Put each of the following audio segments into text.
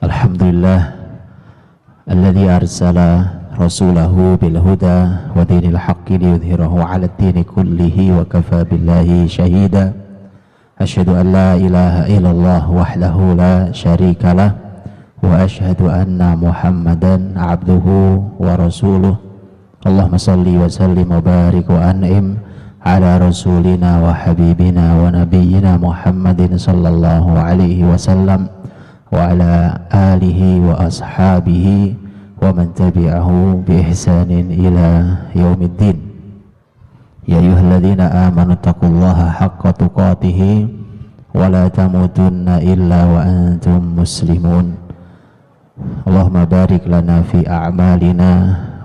Alhamdulillah alladzi arsala rasulahu bil huda wa dinil haqqi liyudhhirahu 'ala ad-dini kullihi wa kafa billahi shahida. Asyhadu an la ilaha illallah wahdahu la syarika lah wa asyhadu anna Muhammadan 'abduhu wa rasuluh. Allahumma shalli wa sallim wa barik wa an'im ala rasulina wa habibina wa nabiyyina Muhammadin sallallahu alaihi wasallam wa ala alihi wa ashabihi wa man tabi'ahu bi ihsanin ila yaumiddin. Ya ayyuhalladzina amanu taqullaha haqqa tuqatih wa la tamutunna illa wa antum muslimun. Allahumma barik lana fi a'malina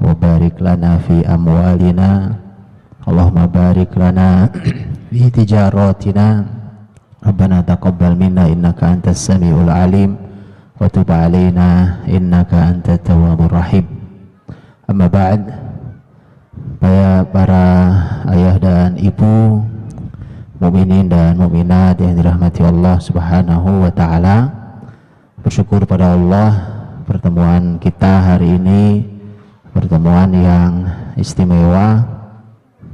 wa barik lana fi amwalina. Allahumma barik lana fi tijaratina. Rabbana taqabbal minna innaka antas samiul alim wa tub alaina innaka antat tawwabur rahim. Amma ba'd, para ayah dan ibu mukminin dan mukminat yang dirahmati Allah Subhanahu wa taala, bersyukur pada Allah pertemuan kita hari ini pertemuan yang istimewa.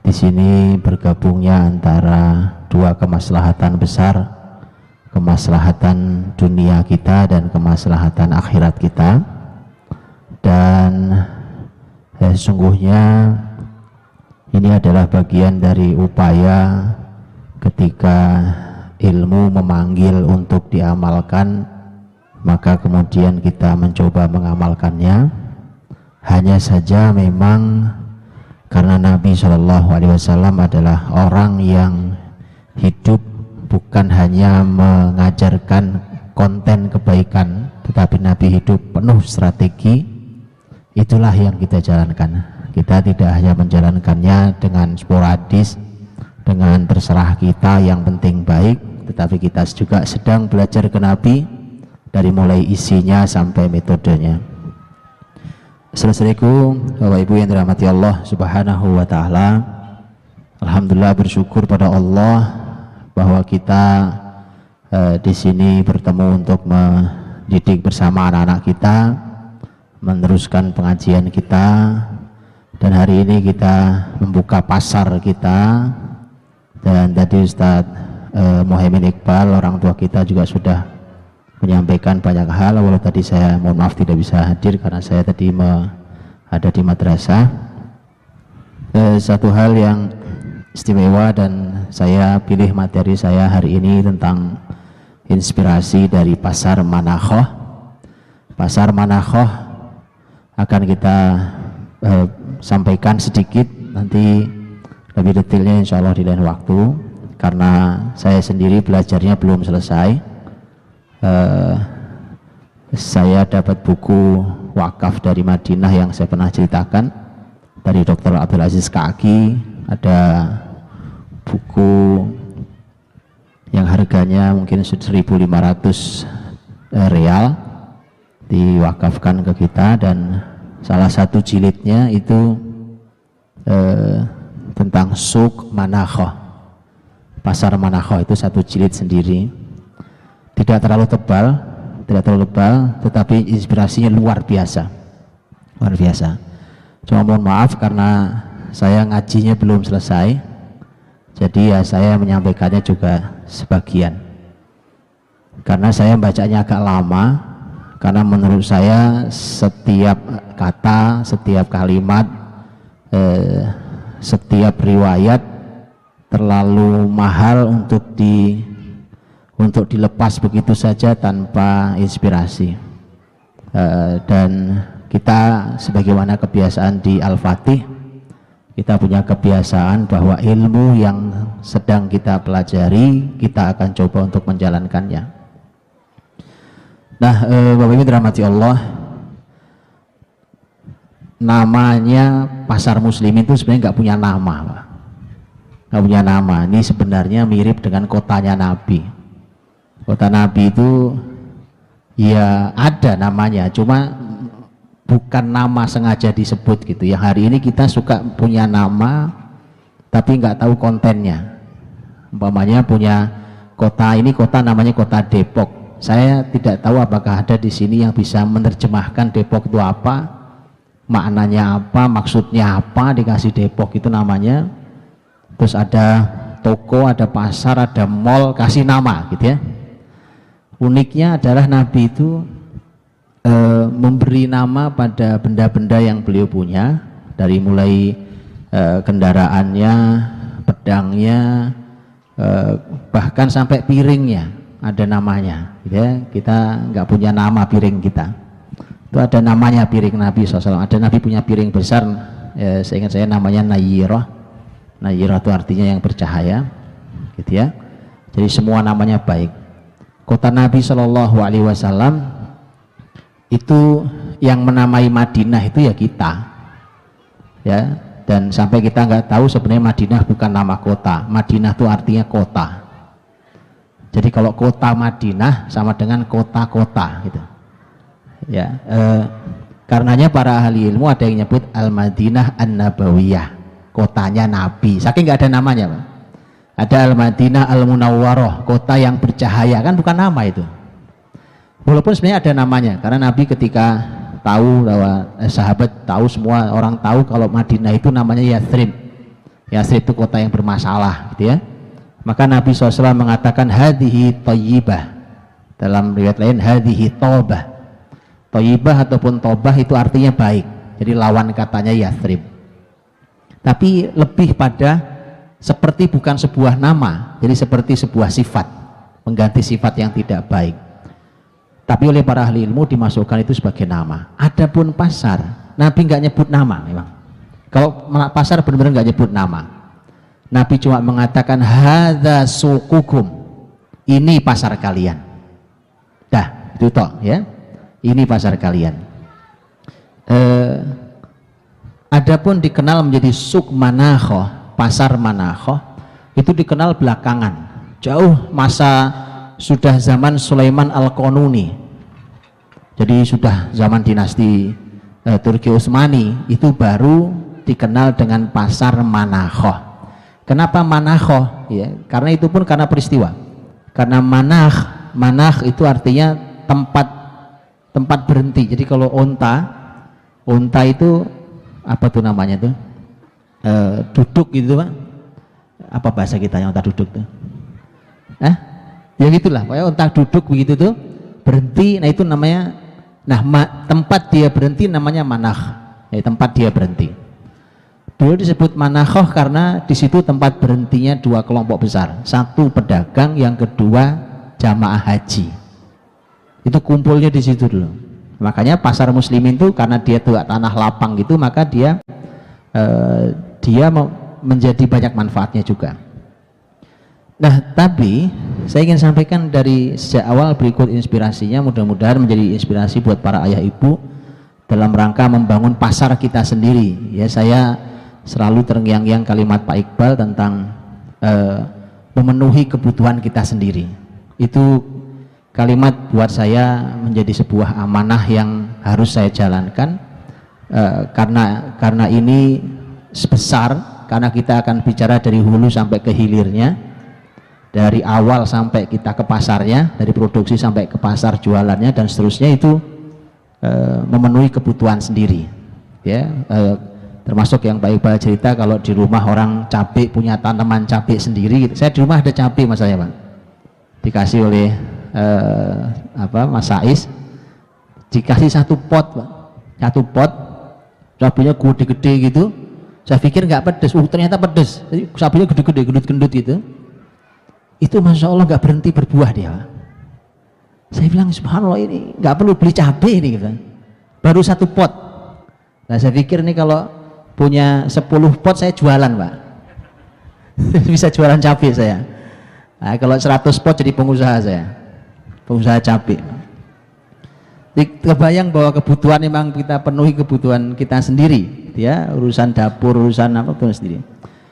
Di sini bergabungnya antara dua kemaslahatan besar, kemaslahatan dunia kita dan kemaslahatan akhirat kita. Dan sesungguhnya ini adalah bagian dari upaya ketika ilmu memanggil untuk diamalkan, maka kemudian kita mencoba mengamalkannya. Hanya saja memang karena Nabi SAW adalah orang yang hidup bukan hanya mengajarkan konten kebaikan, tetapi Nabi hidup penuh strategi. Itulah yang kita jalankan. Kita tidak hanya menjalankannya dengan sporadis, dengan terserah kita yang penting baik, tetapi kita juga sedang belajar ke Nabi dari mulai isinya sampai metodenya. Saudaraku, Bapak Ibu yang dirahmati Allah Subhanahu wa taala, alhamdulillah bersyukur pada Allah bahwa kita di sini bertemu untuk mendidik bersama anak-anak kita, meneruskan pengajian kita, dan hari ini kita membuka pasar kita. Dan tadi Ustadz Muhammad Iqbal, orang tua kita, juga sudah menyampaikan banyak hal. Walau tadi saya mohon maaf tidak bisa hadir karena saya tadi ada di madrasah. Satu hal yang istimewa dan saya pilih materi saya hari ini tentang inspirasi dari pasar Manakhoh. Pasar Manakhoh akan kita sampaikan sedikit, nanti lebih detailnya insya Allah di lain waktu, karena saya sendiri belajarnya belum selesai. Saya dapat buku wakaf dari Madinah yang saya pernah ceritakan dari Dr. Abdul Aziz Kaki. Ada buku yang harganya mungkin 1.500 real diwakafkan ke kita, dan salah satu jilidnya itu tentang Suq Manakhoh, pasar Manakhoh. Itu satu jilid sendiri, tidak terlalu tebal, tetapi inspirasinya luar biasa. Cuma mohon maaf karena saya ngajinya belum selesai, jadi ya saya menyampaikannya juga sebagian, karena saya bacanya agak lama, karena menurut saya setiap kata, setiap kalimat, setiap riwayat terlalu mahal untuk dilepas begitu saja tanpa inspirasi. Dan kita sebagaimana kebiasaan di Al-Fatih, kita punya kebiasaan bahwa ilmu yang sedang kita pelajari, kita akan coba untuk menjalankannya. Nah, Bapak Ibu dirahmati Allah, namanya Pasar Muslimin itu sebenarnya nggak punya nama, Pak. Nggak punya nama. Ini sebenarnya mirip dengan kotanya Nabi. Kota Nabi itu ya ada namanya, cuma bukan nama sengaja disebut gitu. Yang hari ini kita suka punya nama tapi nggak tahu kontennya. Umpamanya punya kota, ini kota namanya kota Depok, Saya tidak tahu apakah ada di sini yang bisa menerjemahkan Depok itu apa, maknanya apa, maksudnya apa dikasih Depok itu namanya. Terus ada toko, ada pasar, ada mall, kasih nama gitu ya. Uniknya adalah Nabi itu memberi nama pada benda-benda yang beliau punya, dari mulai kendaraannya, pedangnya, bahkan sampai piringnya ada namanya gitu ya. Kita nggak punya nama piring kita, itu ada namanya piring Nabi SAW. Ada Nabi punya piring besar, seingat saya namanya Nayyirah. Nayyirah itu artinya yang bercahaya gitu ya. Jadi semua namanya baik. Kota Nabi SAW itu yang menamai Madinah itu ya kita ya. Dan sampai kita nggak tahu sebenarnya Madinah bukan nama kota. Madinah itu artinya kota. Jadi kalau kota Madinah sama dengan kota-kota gitu. Ya, karenanya para ahli ilmu ada yang nyebut Al-Madinah An-Nabawiyah, kotanya Nabi. Saking nggak ada namanya, Pak. Ada Al-Madinah Al-Munawwarah, kota yang bercahaya, kan bukan nama itu. Walaupun sebenarnya ada namanya, karena Nabi ketika tahu bahwa sahabat tahu, semua orang tahu kalau Madinah itu namanya Yathrib. Yathrib itu kota yang bermasalah gitu ya. Maka Nabi SAW mengatakan hadhihi thayyibah, dalam riwayat lain hadhihi tobah. Thayyibah ataupun tobah itu artinya baik, jadi lawan katanya Yathrib. Tapi lebih pada seperti bukan sebuah nama, jadi seperti sebuah sifat, mengganti sifat yang tidak baik. Tapi oleh para ahli ilmu dimasukkan itu sebagai nama. Adapun pasar, Nabi nggak nyebut nama memang. Kalau pasar benar-benar nggak nyebut nama. Nabi cuma mengatakan hadza suqukum, ini pasar kalian. Dah, itu toh ya. Ini pasar kalian. Adapun dikenal menjadi suk Manakhoh, pasar Manakhoh, itu dikenal belakangan. Jauh masa sudah zaman Sulaiman Al-Qanuni. Jadi sudah zaman dinasti Turki Utsmani, itu baru dikenal dengan pasar Manakhoh. Kenapa Manakhoh? Ya, karena itu pun karena peristiwa. Karena manakh itu artinya tempat berhenti. Jadi kalau unta itu apa tuh namanya tuh? Duduk gitu, Pak. Apa bahasa kita yang unta duduk tuh? Ya gitulah, pokoknya unta duduk begitu tuh, berhenti. Nah itu namanya, tempat dia berhenti namanya manakh. Ya, tempat dia berhenti. Beliau disebut Manakhoh karena di situ tempat berhentinya dua kelompok besar, satu pedagang, yang kedua jamaah haji. Itu kumpulnya di situ dulu. Makanya pasar muslimin itu karena dia tuh tanah lapang gitu, maka dia menjadi banyak manfaatnya juga. Nah, tapi saya ingin sampaikan dari sejak awal berikut inspirasinya, mudah-mudahan menjadi inspirasi buat para ayah ibu dalam rangka membangun pasar kita sendiri. Ya, saya selalu terngiang-ngiang kalimat Pak Iqbal tentang memenuhi kebutuhan kita sendiri. Itu kalimat buat saya menjadi sebuah amanah yang harus saya jalankan, karena ini sebesar, karena kita akan bicara dari hulu sampai ke hilirnya, dari awal sampai kita ke pasarnya, dari produksi sampai ke pasar jualannya dan seterusnya. Itu memenuhi kebutuhan sendiri ya. Termasuk yang Pak Iqbal cerita kalau di rumah orang cabai, punya tanaman cabai sendiri gitu. Saya di rumah ada cabai mas saya, Pak, dikasih oleh Mas Saiz, dikasih satu pot, Pak. Satu pot cabainya gede-gede gitu. Saya pikir nggak pedes, ternyata pedes. Jadi cabainya gede-gede, gendut-gendut gitu. Itu Masya Allah nggak berhenti berbuah dia, Pak. Saya bilang subhanallah, ini nggak perlu beli cabai ini gitu. Baru satu pot. Nah saya pikir nih kalau punya 10 pot saya jualan, Pak. Bisa jualan cabai saya. Nah, kalau 100 pot jadi pengusaha saya, pengusaha cabai. Jadi kebayang bahwa kebutuhan memang kita penuhi kebutuhan kita sendiri ya, urusan dapur, urusan apa pun sendiri,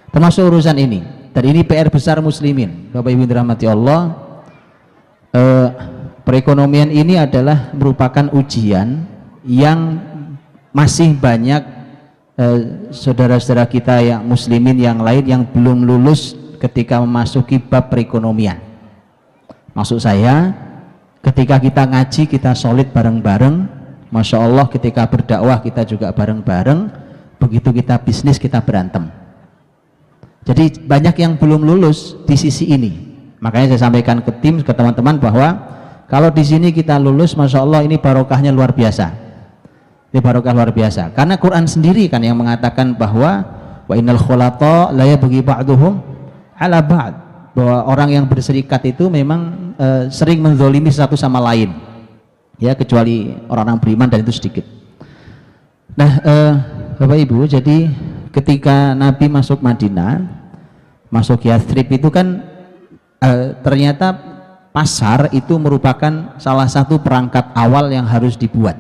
termasuk urusan ini. Dan ini PR besar muslimin, Bapak Ibu dirahmati Allah. Perekonomian ini adalah merupakan ujian yang masih banyak saudara-saudara kita yang muslimin yang lain yang belum lulus ketika memasuki bab perekonomian. Maksud saya Ketika kita ngaji kita solid bareng-bareng, Masya Allah. Ketika berdakwah kita juga bareng-bareng. Begitu kita bisnis kita berantem. Jadi banyak yang belum lulus di sisi ini. Makanya saya sampaikan ke tim, ke teman-teman bahwa kalau di sini kita lulus, Masya Allah, ini barokahnya luar biasa. Ini barokah luar biasa. Karena Quran sendiri kan yang mengatakan bahwa wa innal khulata la yabghi ba'duhum ala ba'd, bahwa orang yang berserikat itu memang sering menzolimi satu sama lain. Ya, kecuali orang-orang beriman, dan itu sedikit. Nah, Bapak Ibu, jadi ketika Nabi masuk Madinah, masuk Yathrib itu kan ternyata pasar itu merupakan salah satu perangkat awal yang harus dibuat.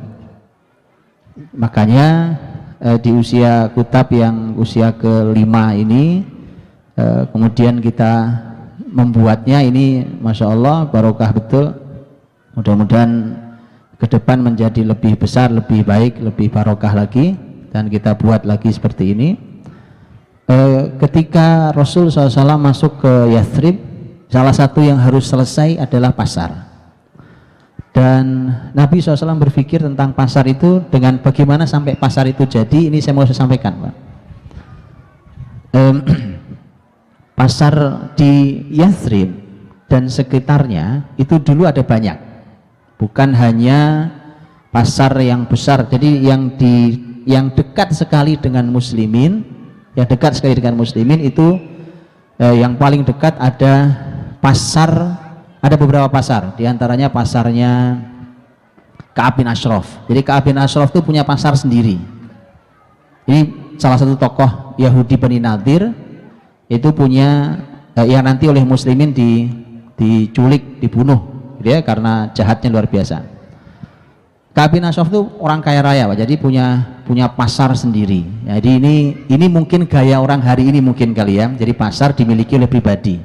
Makanya di usia Kutab yang usia kelima ini, kemudian kita membuatnya ini, Masya Allah, barokah betul. Mudah-mudahan ke depan menjadi lebih besar, lebih baik, lebih barokah lagi. Dan kita buat lagi seperti ini. Ketika Rasul SAW masuk ke Yathrib, salah satu yang harus selesai adalah pasar. Dan Nabi SAW berpikir tentang pasar itu, dengan bagaimana sampai pasar itu jadi. Ini saya mau sampaikan, Pak. Pasar di Yathrib dan sekitarnya itu dulu ada banyak, bukan hanya pasar yang besar. Jadi yang dekat sekali dengan muslimin, itu yang paling dekat ada pasar, ada beberapa pasar, diantaranya pasarnya Ka'ab bin Ashraf. Jadi Ka'ab bin Ashraf itu punya pasar sendiri. Ini salah satu tokoh Yahudi Bani Nadir, itu punya yang nanti oleh muslimin diculik, dibunuh, gitu ya, karena jahatnya luar biasa. Ka'ab bin Ashraf itu orang kaya raya, Pak. Jadi punya pasar sendiri. Jadi ini mungkin gaya orang hari ini mungkin kali ya. Jadi pasar dimiliki oleh pribadi.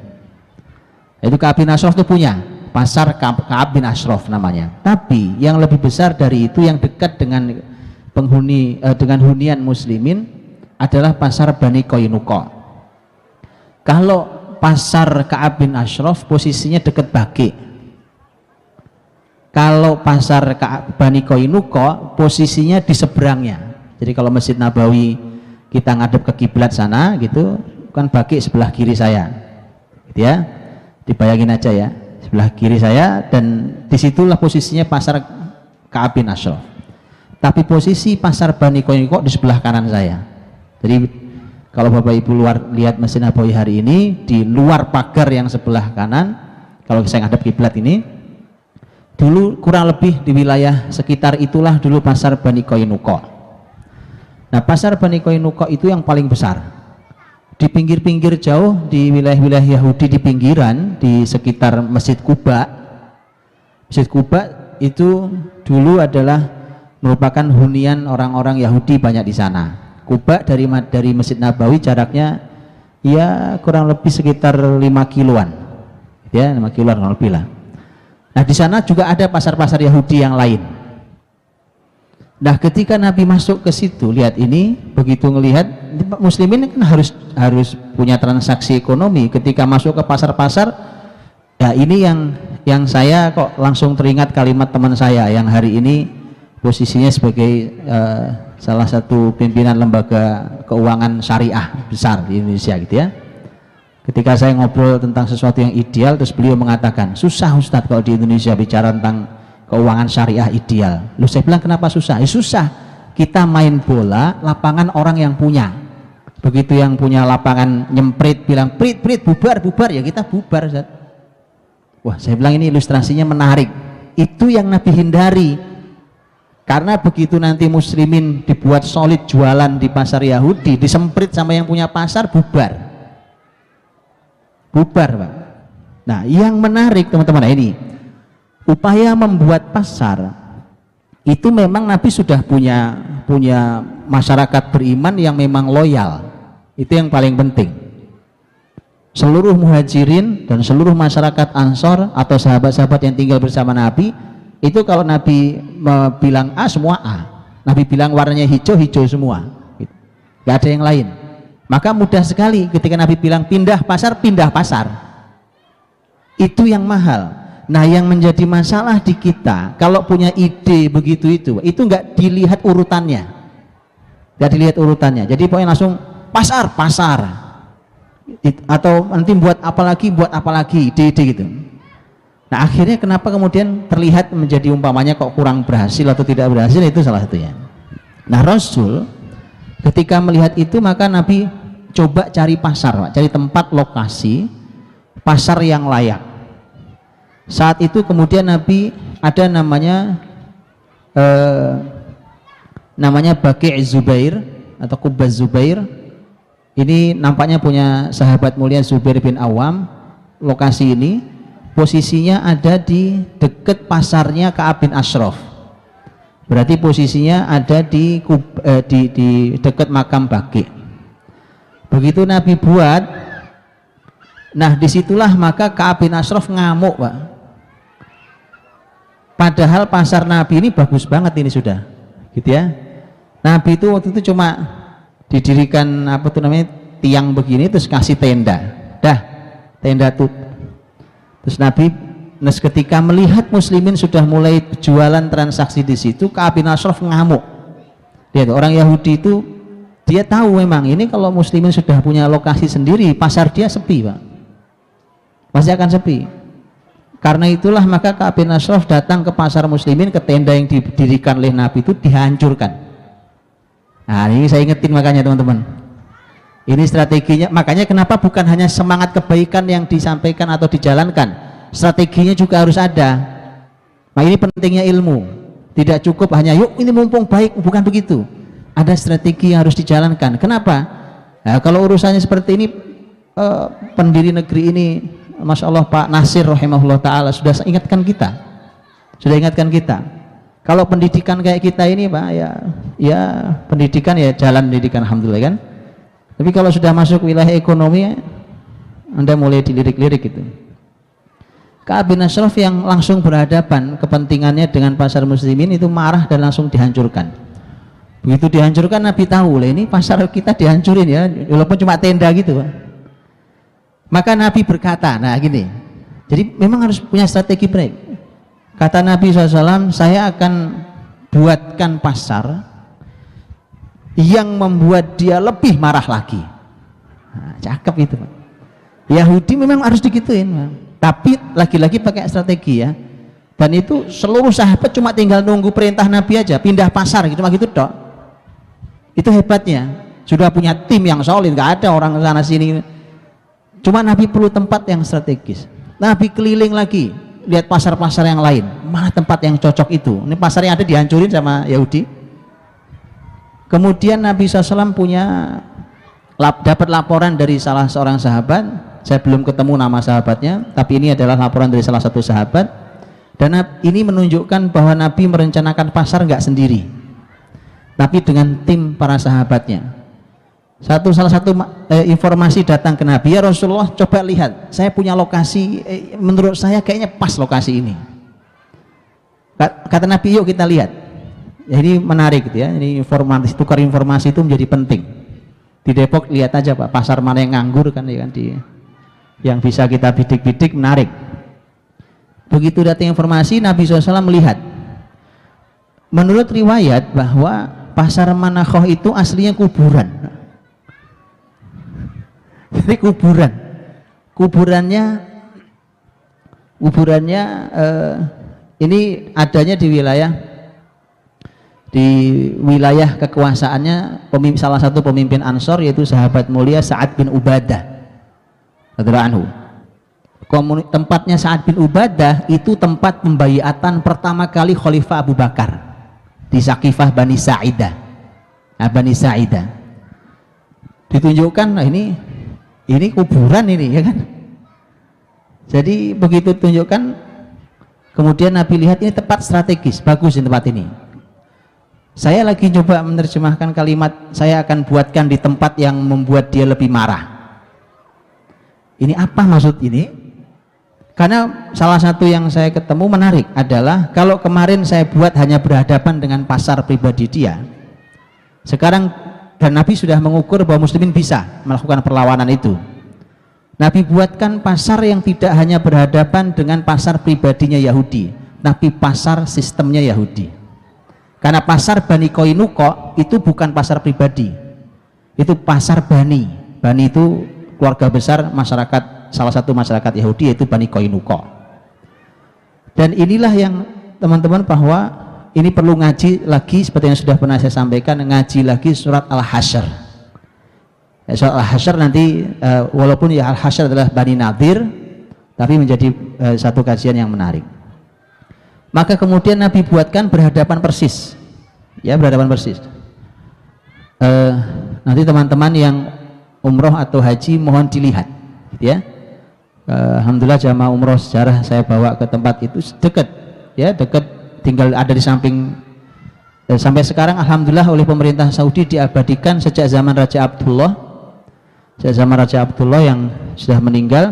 Itu Ka'ab bin Ashraf itu punya pasar Ka'ab bin Ashraf namanya. Tapi yang lebih besar dari itu, yang dekat dengan penghuni dengan hunian muslimin, adalah pasar Bani Qainuqa. Kalau pasar Ka'ab bin Ashraf posisinya dekat Baqi. Kalau pasar Bani Qainuqa posisinya di seberangnya. Jadi kalau Masjid Nabawi kita ngadep ke kiblat sana gitu, kan Baqi sebelah kiri saya, gitu ya. Dibayangin aja ya, sebelah kiri saya, dan disitulah posisinya pasar Ka'ab bin Ashraf. Tapi posisi pasar Bani Qainuqa di sebelah kanan saya. Jadi kalau Bapak Ibu lihat Masjid Nabawi hari ini, di luar pagar yang sebelah kanan, kalau saya ngadep kiblat ini, dulu kurang lebih di wilayah sekitar itulah dulu pasar Bani Qainuqa. Nah, pasar Bani Qainuqa itu yang paling besar. Di pinggir-pinggir jauh, di wilayah-wilayah Yahudi di pinggiran, di sekitar Masjid Quba. Masjid Quba itu dulu adalah merupakan hunian orang-orang Yahudi banyak di sana. Quba dari Masjid Nabawi jaraknya ya kurang lebih sekitar 5 kiloan. Ya, 5 kiloan kurang lebih lah. Nah, di sana juga ada pasar-pasar Yahudi yang lain. Nah, ketika Nabi masuk ke situ, lihat ini, begitu ngelihat muslimin kan harus punya transaksi ekonomi. Ketika masuk ke pasar-pasar, ya ini yang saya kok langsung teringat kalimat teman saya yang hari ini posisinya sebagai salah satu pimpinan lembaga keuangan syariah besar di Indonesia, gitu ya. Ketika saya ngobrol tentang sesuatu yang ideal, terus beliau mengatakan, susah Ustadz kalau di Indonesia bicara tentang keuangan syariah ideal. Lalu saya bilang, kenapa susah? Ya susah, kita main bola, lapangan orang yang punya. Begitu yang punya lapangan nyemprit, bilang, prit, bubar, ya kita bubar, Ustadz. Wah, saya bilang ini ilustrasinya menarik. Itu yang Nabi hindari. Karena begitu nanti muslimin dibuat solid jualan di pasar Yahudi, disemprit sama yang punya pasar, bubar, Pak. Nah, yang menarik teman-teman, ini upaya membuat pasar itu memang Nabi sudah punya masyarakat beriman yang memang loyal. Itu yang paling penting. Seluruh muhajirin dan seluruh masyarakat Ansor atau sahabat-sahabat yang tinggal bersama Nabi, itu kalau Nabi bilang A, semua A. Nabi bilang warnanya hijau, hijau semua, gak ada yang lain. Maka mudah sekali ketika Nabi bilang pindah pasar, itu yang mahal. Nah, yang menjadi masalah di kita kalau punya ide begitu itu nggak dilihat urutannya, jadi pokoknya langsung pasar atau nanti buat apa lagi ide gitu. Nah, akhirnya kenapa kemudian terlihat menjadi umpamanya kok kurang berhasil atau tidak berhasil, itu salah satunya. Nah, Rasul ketika melihat itu maka Nabi coba cari pasar, cari tempat lokasi pasar yang layak. Saat itu kemudian Nabi ada namanya Baqi' Zubair atau Qubbaz Zubair. Ini nampaknya punya sahabat mulia Zubair bin Awam. Lokasi ini posisinya ada di dekat pasarnya Ka'ab bin Ashraf. Berarti posisinya ada di dekat makam Baqi'. Begitu Nabi buat, nah disitulah maka Ka'ab bin Ashraf ngamuk, Pak. Padahal pasar Nabi ini bagus banget ini sudah, gitu ya. Nabi itu waktu itu cuma didirikan tiang begini terus kasih tenda, tenda tuh. Terus Nabi ketika melihat muslimin sudah mulai jualan transaksi di situ, Ka'ab bin Ashraf ngamuk. Dia orang Yahudi itu dia tahu memang ini kalau muslimin sudah punya lokasi sendiri, pasar dia sepi, Pak. Pasti akan sepi. Karena itulah maka Ka'ab bin Ashraf datang ke pasar muslimin, ke tenda yang didirikan oleh Nabi itu dihancurkan. Nah, ini saya ingetin makanya teman-teman. Ini strateginya, makanya kenapa bukan hanya semangat kebaikan yang disampaikan atau dijalankan, strateginya juga harus ada. Nah, ini pentingnya ilmu. Tidak cukup hanya yuk ini mumpung baik, bukan begitu. Ada strategi yang harus dijalankan. Kenapa? Nah, kalau urusannya seperti ini, pendiri negeri ini, Masya Allah Pak Nasir rahimahullah ta'ala sudah ingatkan kita. Kalau pendidikan kayak kita ini Pak, ya pendidikan ya jalan pendidikan alhamdulillah kan. Tapi kalau sudah masuk wilayah ekonomi, Anda mulai dilirik-lirik gitu. Ka'ab bin Ashraf yang langsung berhadapan kepentingannya dengan pasar muslimin itu marah dan langsung dihancurkan. Begitu dihancurkan, Nabi tahu lah ini pasar kita dihancurin ya, walaupun cuma tenda gitu Pak. Maka Nabi berkata, nah gini, jadi memang harus punya strategi baik. Kata Nabi SAW, saya akan buatkan pasar yang membuat dia lebih marah lagi. Nah, cakep itu Pak. Yahudi memang harus digituin Pak. Tapi lagi-lagi pakai strategi ya. Dan itu seluruh sahabat cuma tinggal nunggu perintah Nabi aja, pindah pasar gitu, cuma gitu dok. Itu hebatnya, sudah punya tim yang solid, nggak ada orang sana sini. Cuma Nabi perlu tempat yang strategis. Nabi keliling lagi, lihat pasar-pasar yang lain, mana tempat yang cocok itu. Ini pasar yang ada dihancurin sama Yahudi. Kemudian Nabi SAW dapat laporan dari salah seorang sahabat. Saya belum ketemu nama sahabatnya, tapi ini adalah laporan dari salah satu sahabat. Dan ini menunjukkan bahwa Nabi merencanakan pasar nggak sendiri, tapi dengan tim para sahabatnya. Salah satu informasi datang ke Nabi, ya Rasulullah coba lihat, saya punya lokasi, menurut saya kayaknya pas lokasi ini. Kata Nabi, yuk kita lihat. Ya, ini menarik gitu ya, ini informasi, tukar informasi itu menjadi penting. Di Depok lihat aja Pak, pasar mana yang nganggur kan, ya kan, yang bisa kita bidik-bidik, menarik. Begitu datang informasi, Nabi SAW melihat. Menurut riwayat bahwa pasar Manakhoh itu aslinya kuburan. Jadi kuburannya ini adanya di wilayah kekuasaannya salah satu pemimpin Ansor, yaitu sahabat mulia Sa'ad bin Ubadah radhiyallahu anhu. Tempatnya Sa'ad bin Ubadah itu tempat pembaiatan pertama kali Khalifah Abu Bakar di Saqifah Bani Sa'idah. Bani Sa'idah ditunjukkan, nah ini kuburan ini ya kan. Jadi begitu tunjukkan, kemudian Nabi lihat ini tempat strategis, bagus di tempat ini. Saya lagi coba menerjemahkan kalimat, saya akan buatkan di tempat yang membuat dia lebih marah. Ini apa maksud ini? Karena salah satu yang saya ketemu menarik adalah, kalau kemarin saya buat hanya berhadapan dengan pasar pribadi dia, sekarang dan Nabi sudah mengukur bahwa muslimin bisa melakukan perlawanan itu. Nabi buatkan pasar yang tidak hanya berhadapan dengan pasar pribadinya Yahudi, tapi pasar sistemnya Yahudi. Karena pasar Bani Qainuqa itu bukan pasar pribadi, itu pasar Bani. Bani itu keluarga besar masyarakat, salah satu masyarakat Yahudi, yaitu Bani Qainuqa. Dan inilah yang teman-teman, bahwa ini perlu ngaji lagi seperti yang sudah pernah saya sampaikan, ngaji lagi surat Al-Hasyr. Surat Al-Hasyr nanti walaupun ya Al-Hasyr adalah Bani Nadir, tapi menjadi satu kajian yang menarik. Maka kemudian Nabi buatkan berhadapan persis, ya, berhadapan persis. Nanti teman-teman yang umroh atau haji mohon dilihat, gitu ya. Alhamdulillah jamaah umroh sejarah saya bawa ke tempat itu dekat, ya, dekat, tinggal ada di samping. Sampai sekarang alhamdulillah oleh pemerintah Saudi diabadikan sejak zaman Raja Abdullah. Sejak zaman Raja Abdullah yang sudah meninggal,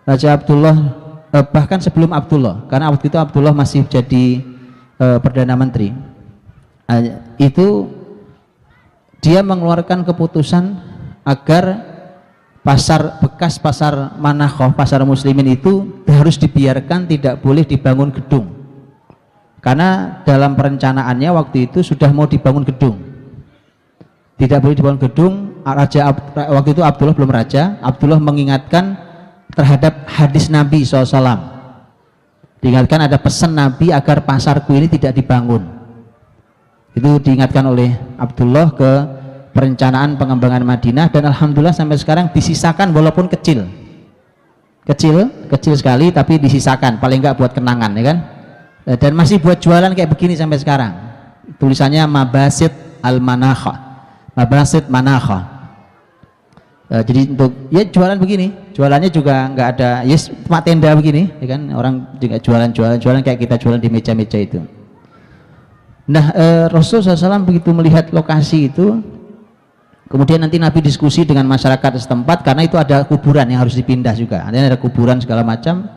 Raja Abdullah bahkan sebelum Abdullah, karena waktu itu Abdullah masih jadi Perdana Menteri, itu dia mengeluarkan keputusan agar pasar bekas, pasar Manakhoh, pasar muslimin itu harus dibiarkan, tidak boleh dibangun gedung, karena dalam perencanaannya waktu itu sudah mau dibangun gedung, tidak boleh dibangun gedung. Waktu itu Abdullah belum raja. Abdullah mengingatkan terhadap hadis Nabi SAW, diingatkan ada pesan Nabi agar pasarku ini tidak dibangun. Itu diingatkan oleh Abdullah ke perencanaan pengembangan Madinah, dan alhamdulillah sampai sekarang disisakan, walaupun kecil sekali, tapi disisakan, paling enggak buat kenangan, ya kan. Dan masih buat jualan kayak begini sampai sekarang, tulisannya Mabasit Al-Manakha, Mabasit Manakha. Jadi untuk ya jualan begini, jualannya juga nggak ada, yes, cuma tenda begini, ya kan, orang juga jualan kayak kita jualan di meja-meja itu. Nah, Rasulullah SAW begitu melihat lokasi itu, kemudian nanti Nabi diskusi dengan masyarakat setempat, karena itu ada kuburan yang harus dipindah juga, ada kuburan segala macam,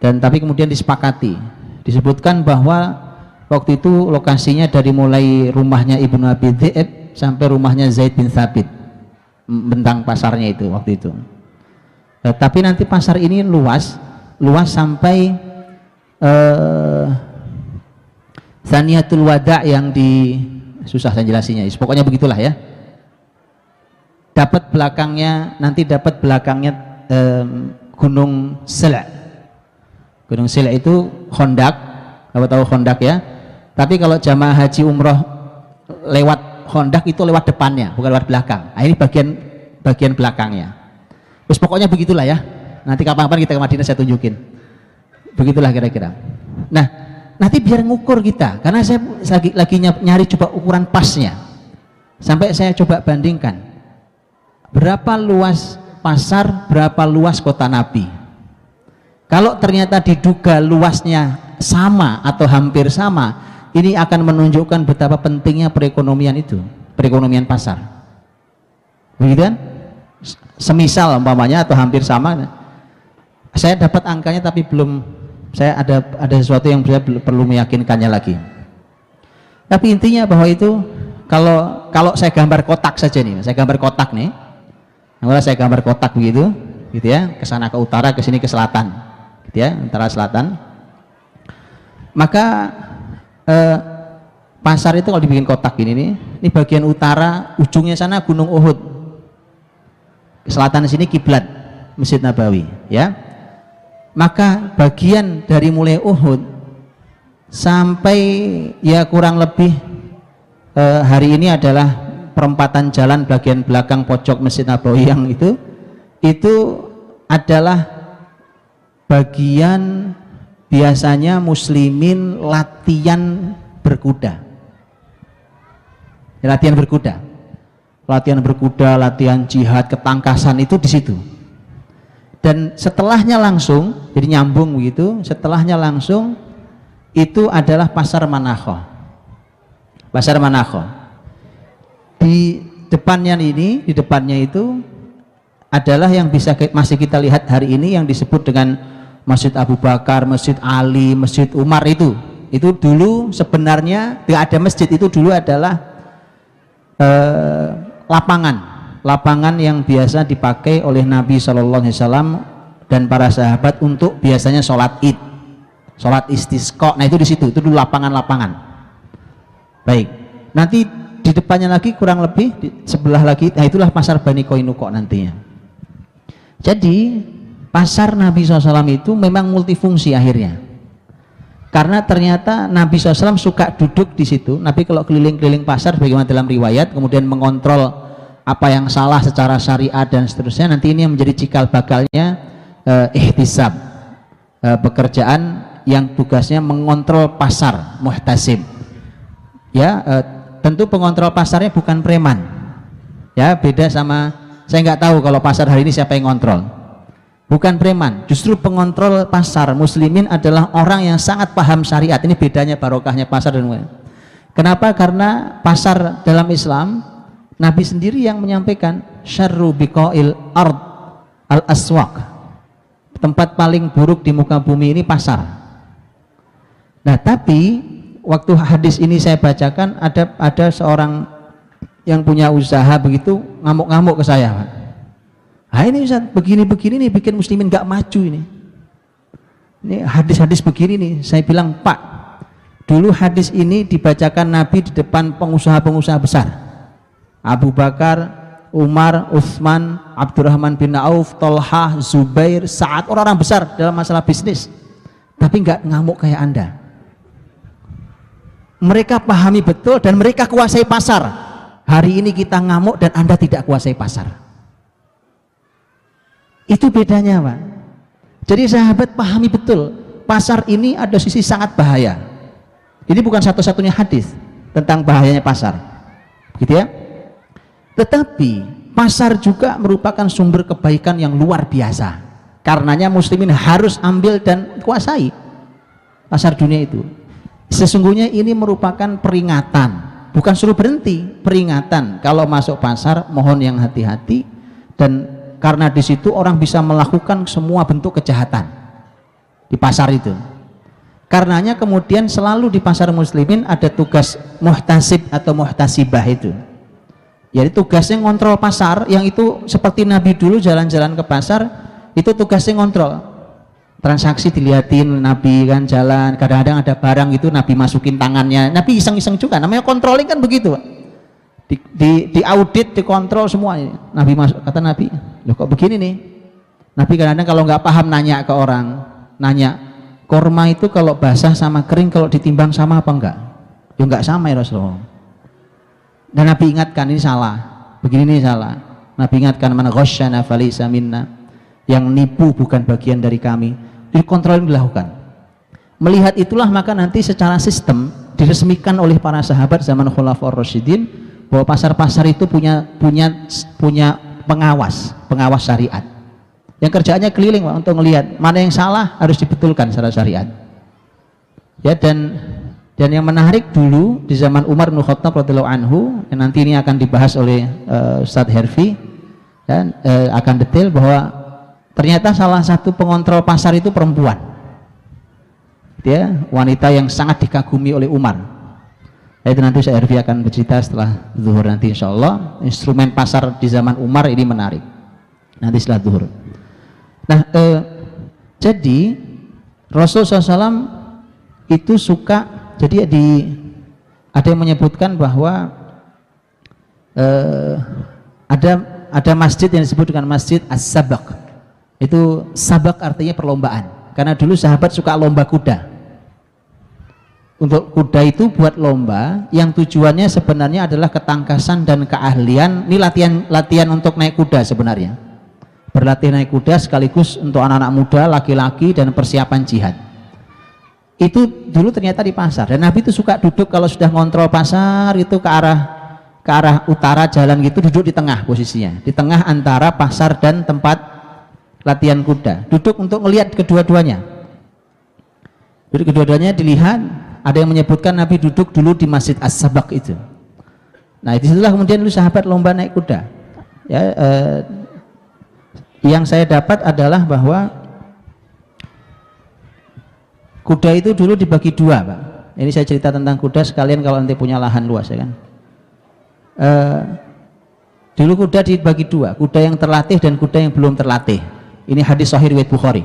dan tapi kemudian disepakati, disebutkan bahwa waktu itu lokasinya dari mulai rumahnya Ibnu Abi Dhi'ib sampai rumahnya Zaid bin Thabit, bentang pasarnya itu waktu itu. Tapi nanti pasar ini luas sampai Thaniyatul Wada' yang di, susah saya jelasinya, pokoknya begitulah ya. Dapat belakangnya Gunung Sela'. Gunung Sela' itu Khandaq, kalau tahu Khandaq ya. Tapi kalau jamaah haji umroh lewat Khandaq itu lewat depannya, bukan lewat belakang. Nah, ini bagian belakangnya. Terus pokoknya begitulah ya. Nanti kapan-kapan kita ke Madinah saya tunjukin. Begitulah kira-kira. Nah, nanti biar ngukur kita, karena saya lagi nyari coba ukuran pasnya. Sampai saya coba bandingkan berapa luas pasar, berapa luas kota Nabi. Kalau ternyata diduga luasnya sama atau hampir sama, ini akan menunjukkan betapa pentingnya perekonomian itu, perekonomian pasar. Begitu kan? Semisal umpamanya atau hampir sama. Saya dapat angkanya tapi belum, saya ada sesuatu yang saya perlu meyakinkannya lagi. Tapi intinya bahwa itu, kalau saya gambar kotak saja nih, saya gambar kotak nih. Kalau saya gambar kotak begitu, gitu ya, ke sana ke utara, ke sini ke selatan, gitu ya, utara selatan. Maka pasar itu kalau dibikin kotak ini nih, ini bagian utara, ujungnya sana Gunung Uhud, ke selatan sini kiblat Masjid Nabawi, ya. Maka bagian dari mulai Uhud sampai ya kurang lebih hari ini adalah perempatan jalan bagian belakang pojok Masjid Nabawi yang itu adalah bagian biasanya muslimin latihan berkuda. Latihan berkuda, latihan jihad, ketangkasan itu di situ. Dan setelahnya langsung, jadi nyambung begitu, setelahnya langsung itu adalah pasar Manakhoh. Pasar Manakhoh. Di depannya itu adalah yang masih kita lihat hari ini yang disebut dengan Masjid Abu Bakar, Masjid Ali, Masjid Umar itu dulu sebenarnya tidak ada masjid, itu dulu adalah lapangan lapangan yang biasa dipakai oleh Nabi Shallallahu Alaihi Wasallam dan para sahabat untuk biasanya sholat id, sholat istisqa. Nah itu di situ, itu dulu lapangan-lapangan. Baik, nanti di depannya lagi kurang lebih di sebelah lagi, nah itulah pasar Bani Qainuqa nantinya. Jadi pasar Nabi SAW itu memang multifungsi akhirnya, karena ternyata Nabi SAW suka duduk di situ. Nabi kalau keliling-keliling pasar bagaimana dalam riwayat, kemudian mengontrol apa yang salah secara syariat dan seterusnya. Nanti ini yang menjadi cikal bakalnya ihtisab, pekerjaan yang tugasnya mengontrol pasar, muhtasib. Ya, tentu pengontrol pasarnya bukan preman. Ya, beda sama, saya nggak tahu kalau pasar hari ini siapa yang ngontrol. Bukan preman, justru pengontrol pasar muslimin adalah orang yang sangat paham syariat. Ini bedanya barokahnya pasar dan lain. Kenapa? Karena pasar dalam Islam, Nabi sendiri yang menyampaikan syarru biqa'il ard al-aswaq. Tempat paling buruk di muka bumi ini pasar. Nah, tapi waktu hadis ini saya bacakan, ada seorang yang punya usaha begitu ngamuk-ngamuk ke saya, Pak. Nah ini Ustaz, begini-begini nih bikin muslimin gak maju ini. Ini hadis-hadis begini nih. Saya bilang, Pak, dulu hadis ini dibacakan Nabi di depan pengusaha-pengusaha besar. Abu Bakar, Umar, Utsman, Abdurrahman bin Auf, Tolhah, Zubair, Sa'ad, orang-orang besar dalam masalah bisnis. Tapi nggak ngamuk kayak Anda. Mereka pahami betul dan mereka kuasai pasar. Hari ini kita ngamuk dan Anda tidak kuasai pasar. Itu bedanya, Pak. Jadi sahabat pahami betul, pasar ini ada sisi sangat bahaya. Ini bukan satu-satunya hadis tentang bahayanya pasar, gitu ya. Tetapi pasar juga merupakan sumber kebaikan yang luar biasa. Karenanya muslimin harus ambil dan kuasai pasar dunia itu. Sesungguhnya ini merupakan peringatan, bukan suruh berhenti, peringatan. Kalau masuk pasar mohon yang hati-hati, dan karena di situ orang bisa melakukan semua bentuk kejahatan di pasar itu. Karenanya kemudian selalu di pasar muslimin ada tugas muhtasib atau muhtasibah itu. Jadi tugasnya ngontrol pasar, yang itu seperti Nabi dulu jalan-jalan ke pasar, itu tugasnya ngontrol. Transaksi dilihatin Nabi kan jalan, kadang-kadang ada barang itu Nabi masukin tangannya, Nabi iseng-iseng juga, namanya controlling kan begitu. Di audit, dikontrol semua. Nabi masuk, kata Nabi, loh kok begini nih? Nabi kadang-kadang kalau nggak paham nanya ke orang, nanya, korma itu kalau basah sama kering kalau ditimbang sama apa enggak? Ya enggak sama ya Rasulullah. Dan Nabi ingatkan ini salah, begini ini salah. Nabi ingatkan, man ghasyana falaysa minna, yang nipu bukan bagian dari kami. Jadi kontrol yang dilakukan. Melihat itulah maka nanti secara sistem diresmikan oleh para sahabat zaman Khulafaur Rasyidin bahwa pasar-pasar itu punya pengawas syariat. Yang kerjaannya keliling, Pak, untuk melihat mana yang salah harus dibetulkan secara syariat. Ya, dan yang menarik dulu di zaman Umar bin Khattab radhiyallahu anhu, yang nanti ini akan dibahas oleh Ustadz Herfi, dan akan detail bahwa ternyata salah satu pengontrol pasar itu perempuan, dia wanita yang sangat dikagumi oleh Umar. Itu nanti Ustadz Herfi akan bercerita setelah zuhur nanti insya Allah. Instrumen pasar di zaman Umar ini menarik nanti setelah zuhur. Nah, jadi Rasulullah SAW itu suka. Jadi ada yang menyebutkan bahwa ada masjid yang disebut dengan Masjid As-Sabaq. Itu sabak artinya perlombaan. Karena dulu sahabat suka lomba kuda. Untuk kuda itu buat lomba yang tujuannya sebenarnya adalah ketangkasan dan keahlian. Ini latihan untuk naik kuda sebenarnya. Berlatih naik kuda sekaligus untuk anak-anak muda, laki-laki, dan persiapan jihad. Itu dulu ternyata di pasar, dan Nabi itu suka duduk kalau sudah ngontrol pasar itu ke arah utara jalan gitu, duduk di tengah posisinya, di tengah antara pasar dan tempat latihan kuda, duduk untuk melihat kedua-duanya. Duduk kedua-duanya dilihat. Ada yang menyebutkan Nabi duduk dulu di Masjid As-Sabaq itu. Nah, disitulah kemudian dulu sahabat lomba naik kuda. Ya, yang saya dapat adalah bahwa kuda itu dulu dibagi dua, Pak. Ini saya cerita tentang kuda sekalian kalau nanti punya lahan luas, ya kan. Dulu kuda dibagi dua, kuda yang terlatih dan kuda yang belum terlatih. Ini hadis sahih riwayat Bukhari.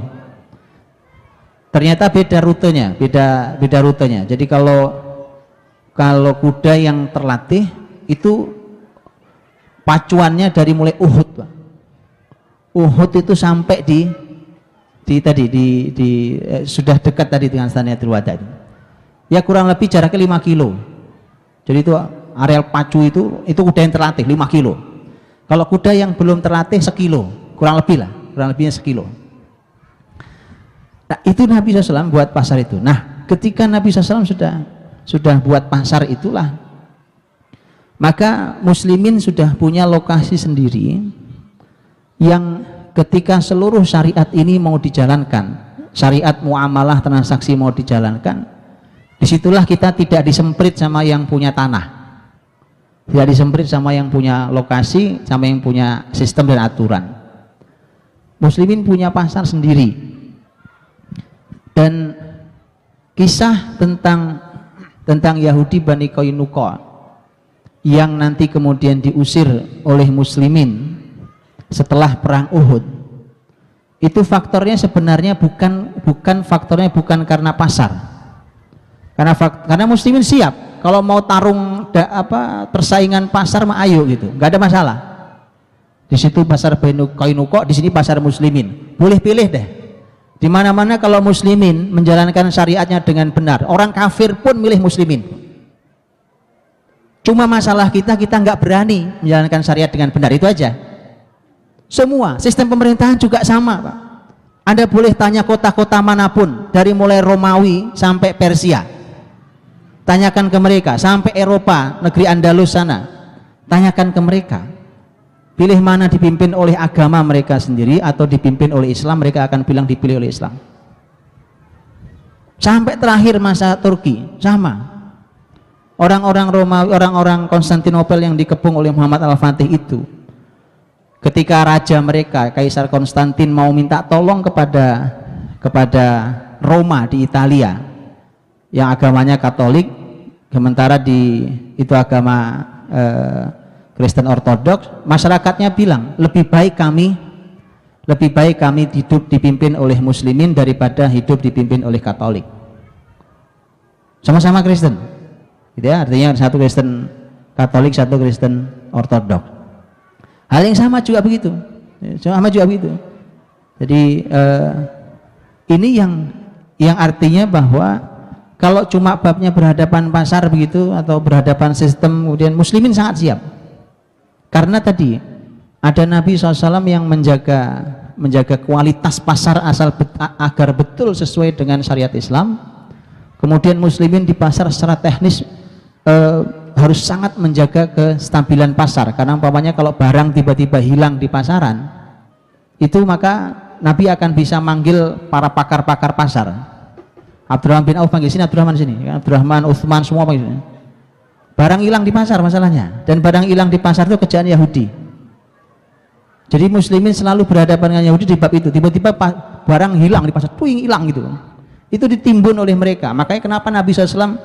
Ternyata beda rutenya, beda rutenya. Jadi kalau kuda yang terlatih itu pacuannya dari mulai Uhud, Pak. Uhud itu sampai sudah dekat tadi dengan Saniyatul Wada. Ya kurang lebih jaraknya 5 kilo. Jadi itu areal pacu itu kuda yang terlatih 5 kilo. Kalau kuda yang belum terlatih sekilo, kurang lebihnya sekilo. Nah itu Nabi SAW buat pasar itu. Nah ketika Nabi SAW sudah buat pasar itulah, maka muslimin sudah punya lokasi sendiri yang ketika seluruh syariat ini mau dijalankan, syariat muamalah transaksi mau dijalankan, disitulah kita tidak disemprit sama yang punya tanah, tidak disemprit sama yang punya lokasi, sama yang punya sistem dan aturan. Muslimin punya pasar sendiri. Dan kisah tentang Yahudi Bani Qainuqa yang nanti kemudian diusir oleh muslimin setelah perang Uhud, itu faktornya sebenarnya bukan karena pasar, karena muslimin siap kalau mau tarung persaingan pasar mah ayo gitu, nggak ada masalah. Di situ pasar Bani Qainuqa, di sini pasar muslimin, boleh pilih deh. Di mana-mana kalau muslimin menjalankan syariatnya dengan benar, orang kafir pun milih muslimin. Cuma masalah kita nggak berani menjalankan syariat dengan benar, itu aja. Semua sistem pemerintahan juga sama, Pak. Anda boleh tanya kota-kota manapun, dari mulai Romawi sampai Persia, tanyakan ke mereka, sampai Eropa, negeri Andalus sana, tanyakan ke mereka, pilih mana dipimpin oleh agama mereka sendiri atau dipimpin oleh Islam, mereka akan bilang dipilih oleh Islam. Sampai terakhir masa Turki sama, orang-orang Romawi, orang-orang Konstantinopel yang dikepung oleh Muhammad Al-Fatih itu, ketika raja mereka Kaisar Konstantin mau minta tolong kepada Roma di Italia yang agamanya Katolik, sementara itu agama Kristen Ortodoks, masyarakatnya bilang lebih baik kami hidup dipimpin oleh muslimin daripada hidup dipimpin oleh Katolik. Sama-sama Kristen, gitu ya, artinya satu Kristen Katolik, satu Kristen Ortodoks. Hal yang sama juga begitu, Jadi ini yang artinya bahwa kalau cuma babnya berhadapan pasar begitu atau berhadapan sistem, kemudian muslimin sangat siap. Karena tadi ada Nabi SAW yang menjaga kualitas pasar agar betul sesuai dengan syariat Islam. Kemudian muslimin di pasar secara teknis harus sangat menjaga kestabilan pasar, karena umpamanya kalau barang tiba-tiba hilang di pasaran itu, maka Nabi akan bisa manggil para pakar-pakar pasar. Abdurrahman bin Auf panggil sini, Abdurrahman sini, Abdurrahman, Utsman, semua panggil sini. Barang hilang di pasar masalahnya, dan barang hilang di pasar itu kerjaan Yahudi. Jadi muslimin selalu berhadapan dengan Yahudi di bab itu. Tiba-tiba barang hilang di pasar, hilang gitu, itu ditimbun oleh mereka. Makanya kenapa Nabi SAW,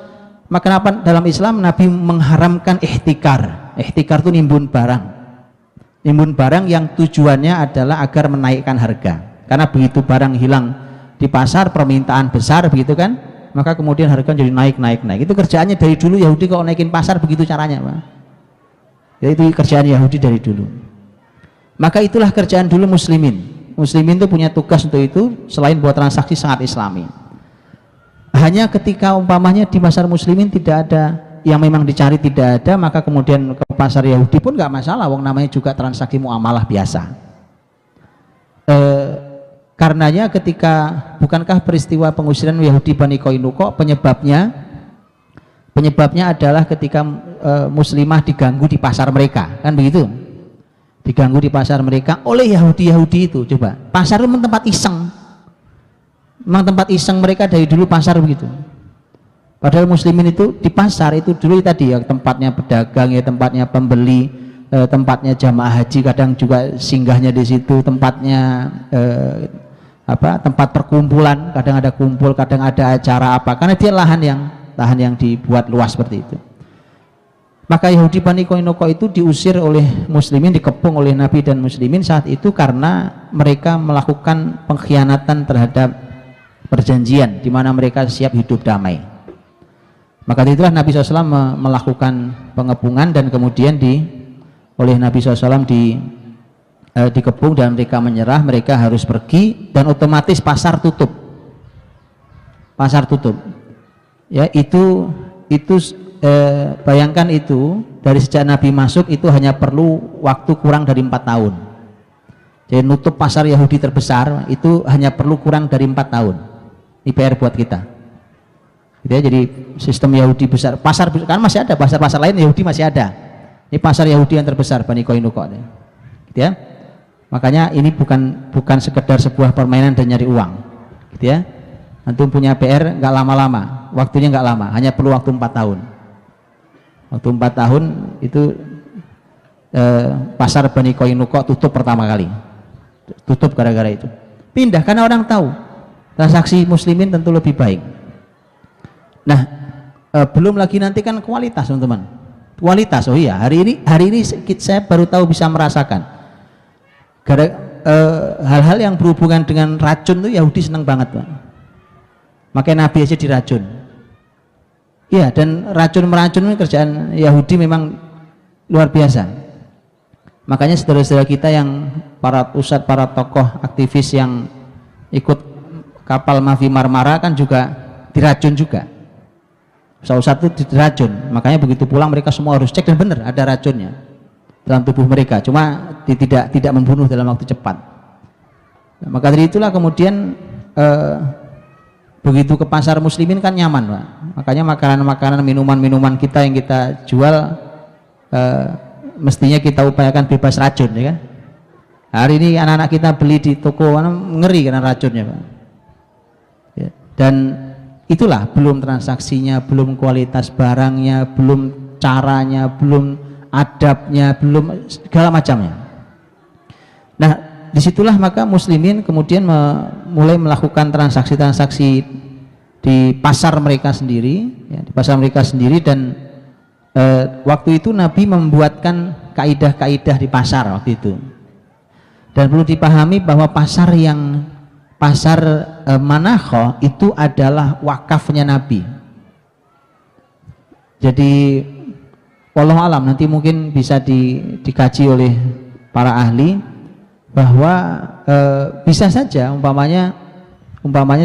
kenapa dalam Islam Nabi mengharamkan ihtikar. Ihtikar itu nimbun barang yang tujuannya adalah agar menaikkan harga. Karena begitu barang hilang di pasar, permintaan besar begitu kan, maka kemudian harga jadi naik. Itu kerjaannya dari dulu Yahudi, kalau naikin pasar begitu caranya, Pak. Ya, itu kerjaan Yahudi dari dulu. Maka itulah kerjaan dulu muslimin. Muslimin itu punya tugas untuk itu, selain buat transaksi sangat islami. Hanya ketika umpamanya di pasar muslimin tidak ada yang memang dicari, tidak ada, maka kemudian ke pasar Yahudi pun nggak masalah, wong namanya juga transaksi muamalah biasa. Karenanya bukankah peristiwa pengusiran Yahudi Bani Qainuqa penyebabnya adalah ketika muslimah diganggu di pasar mereka, kan begitu? Diganggu di pasar mereka oleh Yahudi itu. Coba, pasar itu tempat iseng. Memang tempat iseng mereka dari dulu pasar begitu. Padahal muslimin itu di pasar itu dulu tadi ya, tempatnya pedagang, ya tempatnya pembeli, tempatnya jamaah haji, kadang juga singgahnya di situ, tempatnya tempat perkumpulan, kadang ada kumpul, kadang ada acara apa, karena dia lahan yang dibuat luas seperti itu. Maka Yahudi Bani Qainuqa itu diusir oleh muslimin, dikepung oleh Nabi dan muslimin saat itu karena mereka melakukan pengkhianatan terhadap perjanjian di mana mereka siap hidup damai. Maka itulah Nabi SAW melakukan pengepungan dan kemudian oleh Nabi SAW dikepung dan mereka menyerah, mereka harus pergi dan otomatis pasar tutup. Pasar tutup. Ya, itu bayangkan itu dari sejak Nabi masuk itu hanya perlu waktu kurang dari 4 tahun. Jadi nutup pasar Yahudi terbesar itu hanya perlu kurang dari 4 tahun. Ini PR buat kita. Gitu ya, jadi sistem Yahudi besar, pasar kan masih ada, pasar-pasar lain Yahudi masih ada. Ini pasar Yahudi yang terbesar Bani Qainuqa. Gitu ya. Makanya ini bukan sekedar sebuah permainan dan nyari uang. Gitu ya. Antum punya PR nggak lama-lama, waktunya nggak lama, hanya perlu waktu 4 tahun. Waktu 4 tahun itu pasar Bani Qainuqa tutup pertama kali. Tutup gara-gara itu. Pindah karena orang tahu transaksi muslimin tentu lebih baik. Nah, belum lagi nanti kan kualitas, teman-teman. Kualitas, oh iya, hari ini saya baru tahu bisa merasakan. Hal-hal yang berhubungan dengan racun itu Yahudi senang banget, Pak. Makanya Nabi aja diracun. Iya, dan racun-meracun ini kerjaan Yahudi memang luar biasa. Makanya saudara-saudara kita yang para ustadz, para tokoh aktivis yang ikut kapal Mavi Marmara kan juga diracun juga. Ustadz itu diracun. Makanya begitu pulang mereka semua harus cek dan benar ada racunnya dalam tubuh mereka. Cuma tidak membunuh dalam waktu cepat. Nah, maka dari itulah kemudian begitu ke pasar muslimin kan nyaman, Pak. Makanya makanan-makanan, minuman-minuman kita yang kita jual mestinya kita upayakan bebas racun, ya kan? Hari ini anak-anak kita beli di toko ngeri karena racunnya, Pak. Ya. Dan itulah belum transaksinya, belum kualitas barangnya, belum caranya, belum adabnya, belum segala macamnya. Nah, disitulah maka muslimin kemudian mulai melakukan transaksi-transaksi di pasar mereka sendiri, ya, di pasar mereka sendiri. Dan waktu itu Nabi membuatkan kaidah-kaidah di pasar waktu itu. Dan perlu dipahami bahwa pasar Manakho itu adalah wakafnya Nabi. Jadi wallahu alam, nanti mungkin bisa dikaji oleh para ahli bahwa bisa saja umpamanya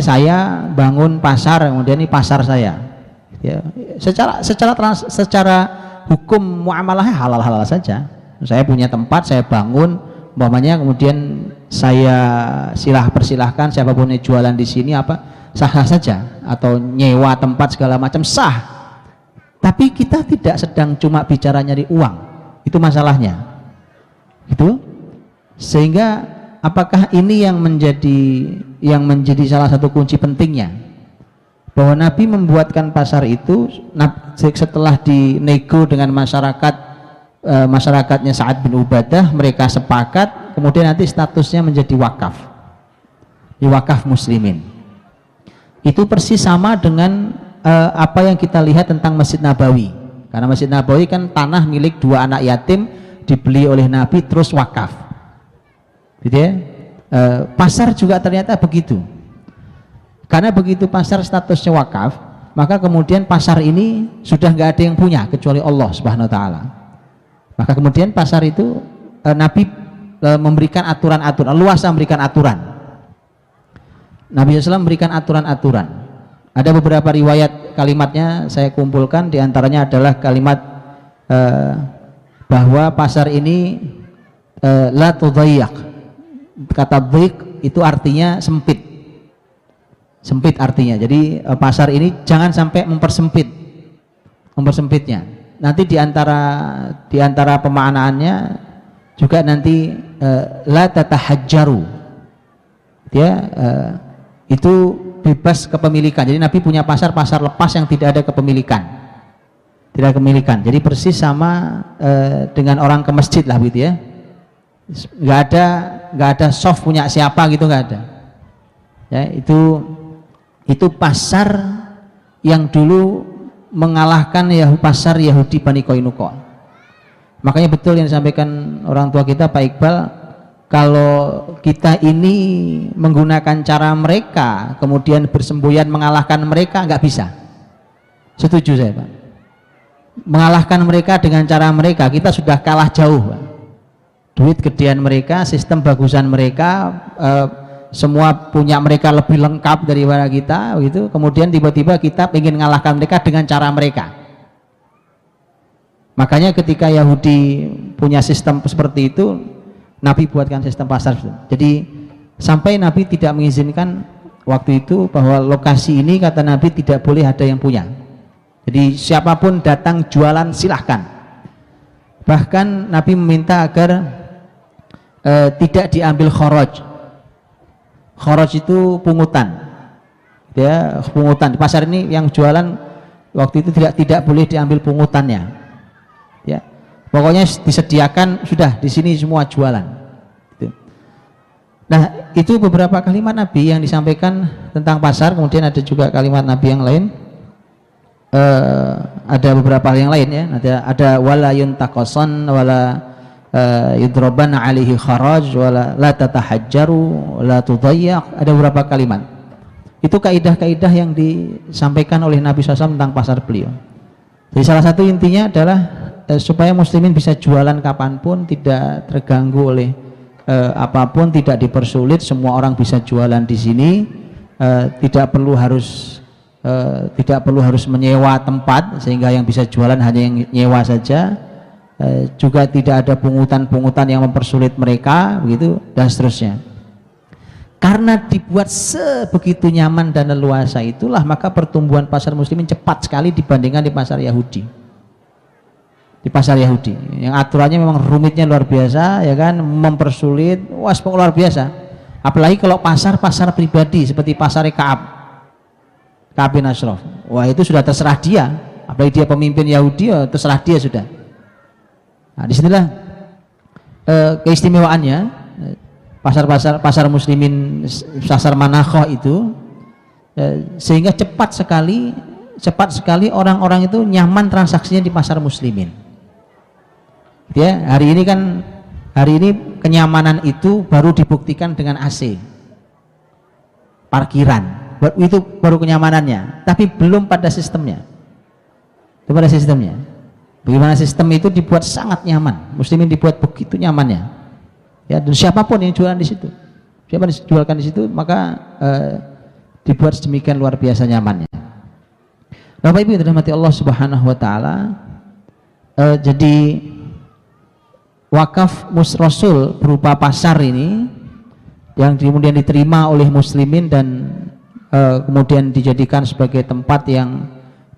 saya bangun pasar, kemudian ini pasar saya, ya, secara hukum muamalahnya halal-halal saja. Saya punya tempat, saya bangun, umpamanya kemudian saya persilahkan siapapun yang jualan di sini sah-sah saja, atau nyewa tempat segala macam sah. Tapi kita tidak sedang cuma bicara nyari uang, itu masalahnya. Itu sehingga apakah ini yang menjadi salah satu kunci pentingnya, bahwa Nabi membuatkan pasar itu setelah dinego dengan masyarakatnya Sa'ad bin Ubadah, mereka sepakat, kemudian nanti statusnya menjadi wakaf, wakaf muslimin. Itu persis sama dengan apa yang kita lihat tentang Masjid Nabawi, karena Masjid Nabawi kan tanah milik 2 anak yatim, dibeli oleh Nabi terus wakaf, gitu ya. Pasar juga ternyata begitu, karena begitu pasar statusnya wakaf, maka kemudian pasar ini sudah nggak ada yang punya kecuali Allah Subhanahu Wa Taala. Maka kemudian pasar itu Nabi memberikan aturan-aturan, luasa memberikan aturan. Nabi SAW memberikan aturan-aturan. Ada beberapa riwayat kalimatnya saya kumpulkan, diantaranya adalah kalimat bahwa pasar ini la tudayyak. Kata dhaik itu artinya sempit. Sempit artinya. Jadi pasar ini jangan sampai mempersempitnya. Nanti diantara pemaknaannya juga nanti la tatahajjaru, ya, itu bebas kepemilikan. Jadi Nabi punya pasar lepas yang tidak ada kepemilikan, jadi persis sama dengan orang ke masjid lah, gitu ya. nggak ada soft punya siapa gitu, nggak ada. Ya, itu pasar yang dulu mengalahkan pasar Yahudi Bani Qainuqa. Makanya betul yang disampaikan orang tua kita Pak Iqbal, kalau kita ini menggunakan cara mereka kemudian bersemboyan mengalahkan mereka, nggak bisa. Setuju saya Pak. Mengalahkan mereka dengan cara mereka, kita sudah kalah jauh Pak. Duit gedean mereka, sistem bagusan mereka, semua punya mereka lebih lengkap daripada kita gitu. Kemudian tiba-tiba kita ingin mengalahkan mereka dengan cara mereka. Makanya ketika Yahudi punya sistem seperti itu, Nabi buatkan sistem pasar. Jadi sampai Nabi tidak mengizinkan waktu itu bahwa lokasi ini, kata Nabi, tidak boleh ada yang punya. Jadi siapapun datang jualan silahkan. Bahkan Nabi meminta agar tidak diambil kharaj. Kharaj itu pungutan, ya, pungutan di pasar ini yang jualan waktu itu tidak boleh diambil pungutannya, ya, pokoknya disediakan sudah di sini semua jualan. Nah itu beberapa kalimat Nabi yang disampaikan tentang pasar. Kemudian ada juga kalimat Nabi yang lain, ada beberapa hal yang lain ya, ada wala yuntaqasan wala yudroban alihi kharaj wala la tatahajjaru la tudayyak. Ada beberapa kalimat. Itu kaidah-kaidah yang disampaikan oleh Nabi SAW tentang pasar beliau. Jadi salah satu intinya adalah supaya muslimin bisa jualan kapanpun, tidak terganggu oleh apapun, tidak dipersulit, semua orang bisa jualan di sini, tidak perlu harus menyewa tempat sehingga yang bisa jualan hanya yang nyewa saja. Juga tidak ada pungutan-pungutan yang mempersulit mereka begitu, dan seterusnya. Karena dibuat sebegitu nyaman dan leluasa itulah maka pertumbuhan pasar muslimin cepat sekali dibandingkan di pasar Yahudi. Di pasar Yahudi yang aturannya memang rumitnya luar biasa, ya kan, mempersulit, luar biasa. Apalagi kalau pasar pribadi seperti pasar Ka'ab bin Ashraf, wah itu sudah terserah dia. Apalagi dia pemimpin Yahudi, terserah dia sudah. Nah, disinilah keistimewaannya pasar muslimin, pasar Manakhoh itu, sehingga cepat sekali orang-orang itu nyaman transaksinya di pasar muslimin. Ya, hari ini kenyamanan itu baru dibuktikan dengan AC, parkiran, itu baru kenyamanannya, tapi belum pada sistemnya. Itu pada sistemnya. Bagaimana sistem itu dibuat sangat nyaman, muslimin dibuat begitu nyamannya, ya, dan siapapun yang jualan di situ, siapa yang dijualkan di situ, maka dibuat sedemikian luar biasa nyamannya. Bapak Ibu yang dirahmati Allah Subhanahu Wa Taala, jadi wakaf Rasul berupa pasar ini yang kemudian diterima oleh muslimin dan kemudian dijadikan sebagai tempat yang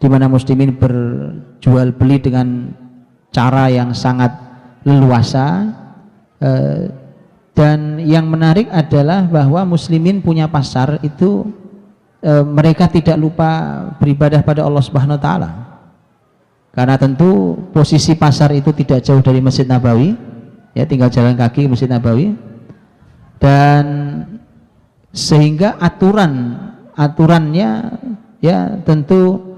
di mana muslimin berjual beli dengan cara yang sangat leluasa, dan yang menarik adalah bahwa muslimin punya pasar itu mereka tidak lupa beribadah pada Allah Subhanahu Wa Taala, karena tentu posisi pasar itu tidak jauh dari Masjid Nabawi, ya, tinggal jalan kaki Masjid Nabawi, dan sehingga aturannya ya tentu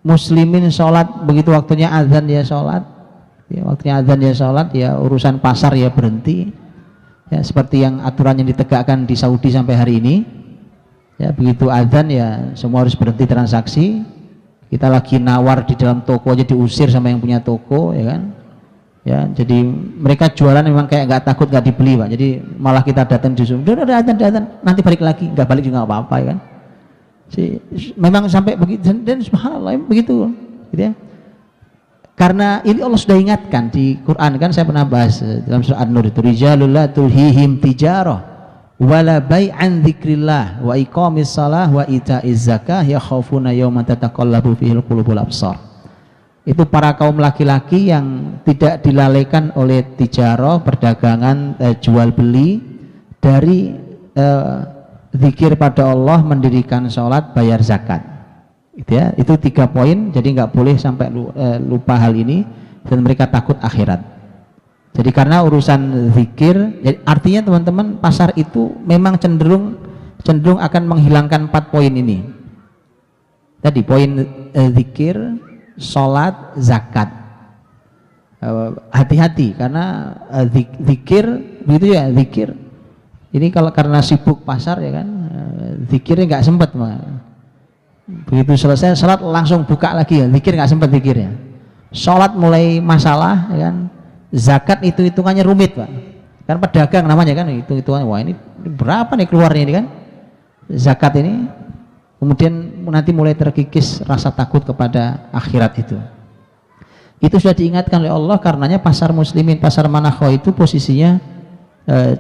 muslimin sholat begitu waktunya azan ya sholat, ya, waktunya azan ya sholat, ya urusan pasar ya berhenti, ya, seperti yang aturan yang ditegakkan di Saudi sampai hari ini, ya, begitu azan ya semua harus berhenti transaksi. Kita lagi nawar di dalam toko aja diusir sama yang punya toko, ya kan, ya, jadi mereka jualan memang kayak nggak takut nggak dibeli Pak, jadi malah kita datang disuruh udah azan nanti balik lagi, nggak balik juga nggak apa-apa, ya kan. Memang sampai begitu, dan subhanallah begitu, gitu ya. Karena ini Allah sudah ingatkan di Quran, kan saya pernah bahas dalam surah An-Nur itu, rijalul la tulhihim tijarah wala bai'an dzikrillah wa iqamis shalah wa ita'iz zakah yakhafuna yawman tataqallabu fihil qulubul absar. Itu para kaum laki-laki yang tidak dilalaikan oleh tijarah, perdagangan, jual beli, dari zikir pada Allah, mendirikan sholat, bayar zakat, gitu ya. Itu 3 poin. Jadi nggak boleh sampai lupa hal ini, dan mereka takut akhirat. Jadi karena urusan zikir, jadi artinya teman-teman pasar itu memang cenderung akan menghilangkan 4 poin ini. Tadi poin zikir, sholat, zakat. Hati-hati karena zikir begitu ya, zikir. Ini kalau karena sibuk pasar ya kan, zikirnya nggak sempat. Begitu selesai sholat langsung buka lagi ya, zikir nggak sempat zikirnya. Sholat mulai masalah ya kan, zakat itu hitungannya rumit Pak. Kan pedagang namanya kan, hitungannya wah ini berapa nih keluarnya ini kan, zakat ini. Kemudian nanti mulai terkikis rasa takut kepada akhirat itu. Itu sudah diingatkan oleh Allah, karenanya pasar muslimin, pasar Manakho itu posisinya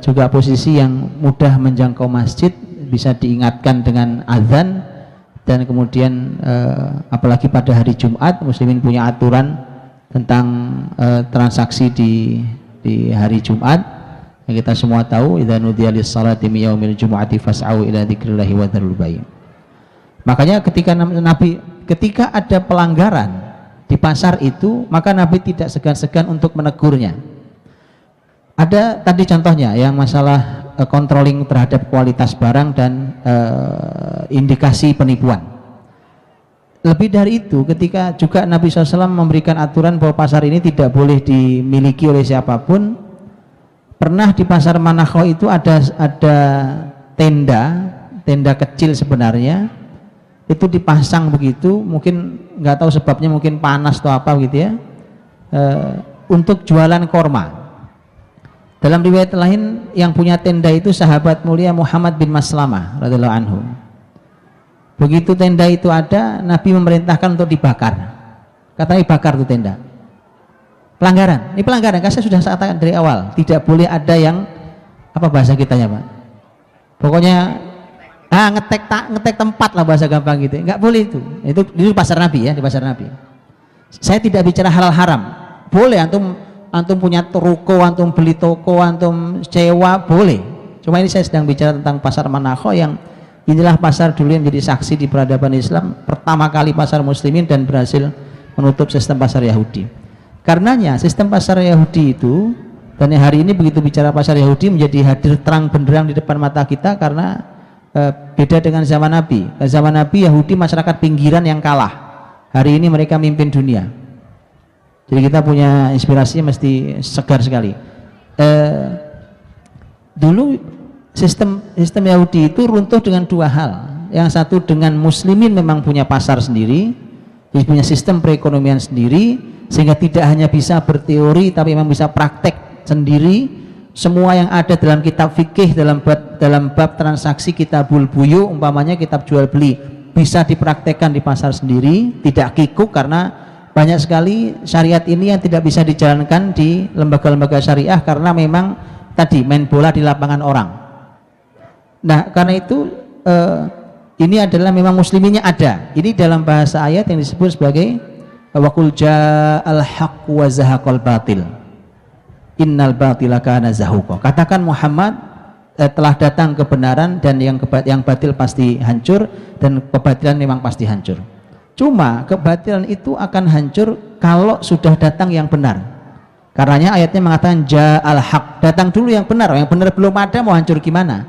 juga posisi yang mudah menjangkau masjid, bisa diingatkan dengan azan, dan kemudian apalagi pada hari Jumat muslimin punya aturan tentang transaksi di hari Jumat yang kita semua tahu, idza nudiya lis-salati min yaumil jumu'ati fas'au ila dzikrillahi wa dzarul bai'. Makanya ketika ada pelanggaran di pasar itu, maka Nabi tidak segan-segan untuk menegurnya. Ada tadi contohnya yang masalah controlling terhadap kualitas barang dan indikasi penipuan. Lebih dari itu, ketika juga Nabi SAW memberikan aturan bahwa pasar ini tidak boleh dimiliki oleh siapapun. Pernah di pasar Manakho itu ada tenda kecil sebenarnya, itu dipasang begitu, mungkin nggak tahu sebabnya, mungkin panas atau apa gitu ya, untuk jualan korma. Dalam riwayat lain yang punya tenda itu sahabat mulia Muhammad bin Maslamah radhiyallahu anhu. Begitu tenda itu ada, Nabi memerintahkan untuk dibakar. Katanya bakar itu tenda. Pelanggaran. Ini pelanggaran. Karena saya sudah katakan dari awal, tidak boleh ada yang apa bahasa kitanya Pak. Pokoknya ngetek tempat lah bahasa gampang gitu. Enggak boleh itu. Itu di pasar Nabi ya, di pasar Nabi. Saya tidak bicara halal haram. Boleh antum punya ruko, antum beli toko, antum sewa, boleh. Cuma ini saya sedang bicara tentang pasar Manakho, yang inilah pasar dulu yang menjadi saksi di peradaban Islam, pertama kali pasar muslimin, dan berhasil menutup sistem pasar Yahudi. Karenanya sistem pasar Yahudi itu, dan hari ini begitu bicara pasar Yahudi menjadi hadir terang benderang di depan mata kita, karena beda dengan zaman Nabi. Zaman Nabi Yahudi masyarakat pinggiran yang kalah. Hari ini mereka mimpin dunia. Jadi kita punya inspirasinya mesti segar sekali. Dulu sistem Yahudi itu runtuh dengan dua hal. Yang satu, dengan muslimin memang punya pasar sendiri, jadi punya sistem perekonomian sendiri, sehingga tidak hanya bisa berteori tapi memang bisa praktek sendiri. Semua yang ada dalam kitab fikih, dalam bab transaksi, kitabul buyu umpamanya, kitab jual beli, bisa dipraktekkan di pasar sendiri, tidak kikuk, karena banyak sekali syariat ini yang tidak bisa dijalankan di lembaga-lembaga syariah karena memang tadi main bola di lapangan orang. Nah, karena itu ini adalah memang musliminnya ada. Ini dalam bahasa ayat yang disebut sebagai waqul ja'al haqq wa zahaqal batil innal batila kana zahuqa. Katakan Muhammad, telah datang kebenaran dan yang batil pasti hancur, dan kebatilan memang pasti hancur. Cuma kebatilan itu akan hancur kalau sudah datang yang benar. Karenanya ayatnya mengatakan ja'al haq, datang dulu yang benar belum ada, mau hancur gimana?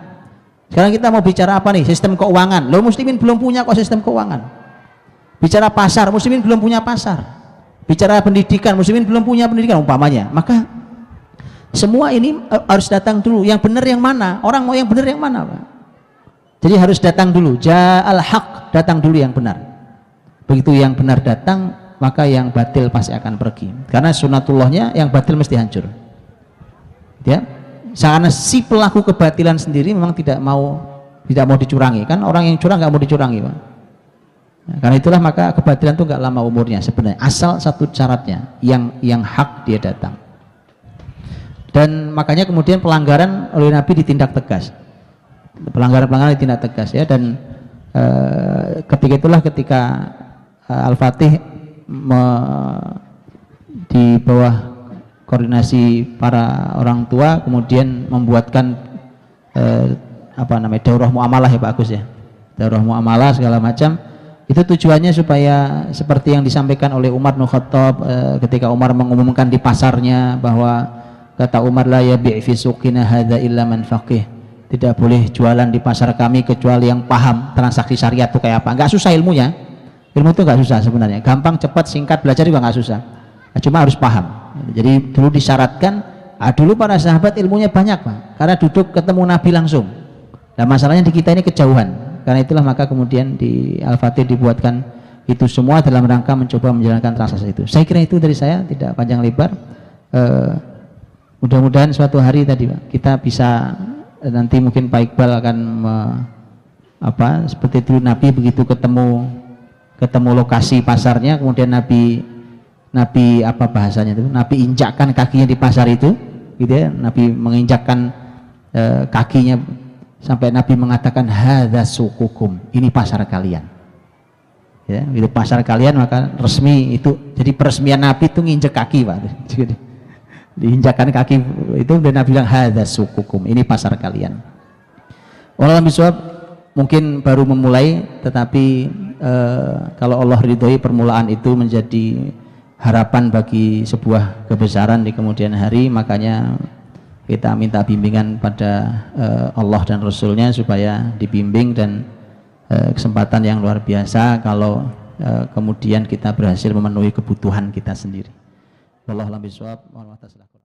Sekarang kita mau bicara apa nih? Sistem keuangan. Loh, muslimin belum punya kok sistem keuangan. Bicara pasar, muslimin belum punya pasar. Bicara pendidikan, muslimin belum punya pendidikan umpamanya. Maka semua ini harus datang dulu. Yang benar yang mana? Orang mau yang benar yang mana Pak? Jadi harus datang dulu. Ja'al haq, datang dulu yang benar. Begitu yang benar datang, maka yang batil pasti akan pergi. Karena sunatullahnya yang batil mesti hancur. Ya, karena si pelaku kebatilan sendiri memang tidak mau dicurangi. Kan orang yang curang nggak mau dicurangi, Pak. Nah, karena itulah maka kebatilan itu nggak lama umurnya sebenarnya. Asal satu syaratnya, yang hak dia datang. Dan makanya kemudian pelanggaran oleh Nabi ditindak tegas. Pelanggaran ditindak tegas ya. Dan ketika Al-Fatih di bawah koordinasi para orang tua kemudian membuatkan daurah muamalah ya Pak Agus ya, daurah muamalah segala macam. Itu tujuannya supaya seperti yang disampaikan oleh Umar bin Khattab ketika Umar mengumumkan di pasarnya bahwa kata Umar, la yabi' fi suqina hadza illa man faqih, tidak boleh jualan di pasar kami kecuali yang paham transaksi syariat itu kayak apa. Enggak susah ilmunya, Ilmu itu nggak susah sebenarnya, gampang, cepat, singkat, belajar juga nggak susah. Nah, cuma harus paham. Jadi dulu disyaratkan, dulu para sahabat ilmunya banyak Pak, karena duduk ketemu Nabi langsung. Nah masalahnya di kita ini kejauhan, karena itulah maka kemudian di Al-Fatih dibuatkan itu semua dalam rangka mencoba menjalankan transaksi itu. Saya kira itu dari saya, tidak panjang lebar. Mudah-mudahan suatu hari tadi Pak, kita bisa nanti mungkin Pak Iqbal akan seperti itu Nabi begitu ketemu lokasi pasarnya, kemudian Nabi apa bahasanya itu, Nabi injakkan kakinya di pasar itu, gitu ya, Nabi menginjakkan kakinya sampai Nabi mengatakan hadza suqukum, ini pasar kalian. Ya, itu pasar kalian, maka resmi itu. Jadi peresmian Nabi itu nginjek kaki Pak. Diinjakkan kaki itu dan Nabi bilang hadza suqukum, ini pasar kalian. Wallahu bisawab, mungkin baru memulai, tetapi kalau Allah ridhoi permulaan itu menjadi harapan bagi sebuah kebesaran di kemudian hari. Makanya kita minta bimbingan pada Allah dan Rasulnya supaya dibimbing, dan kesempatan yang luar biasa kalau kemudian kita berhasil memenuhi kebutuhan kita sendiri. Wallahu a'lam bishawab.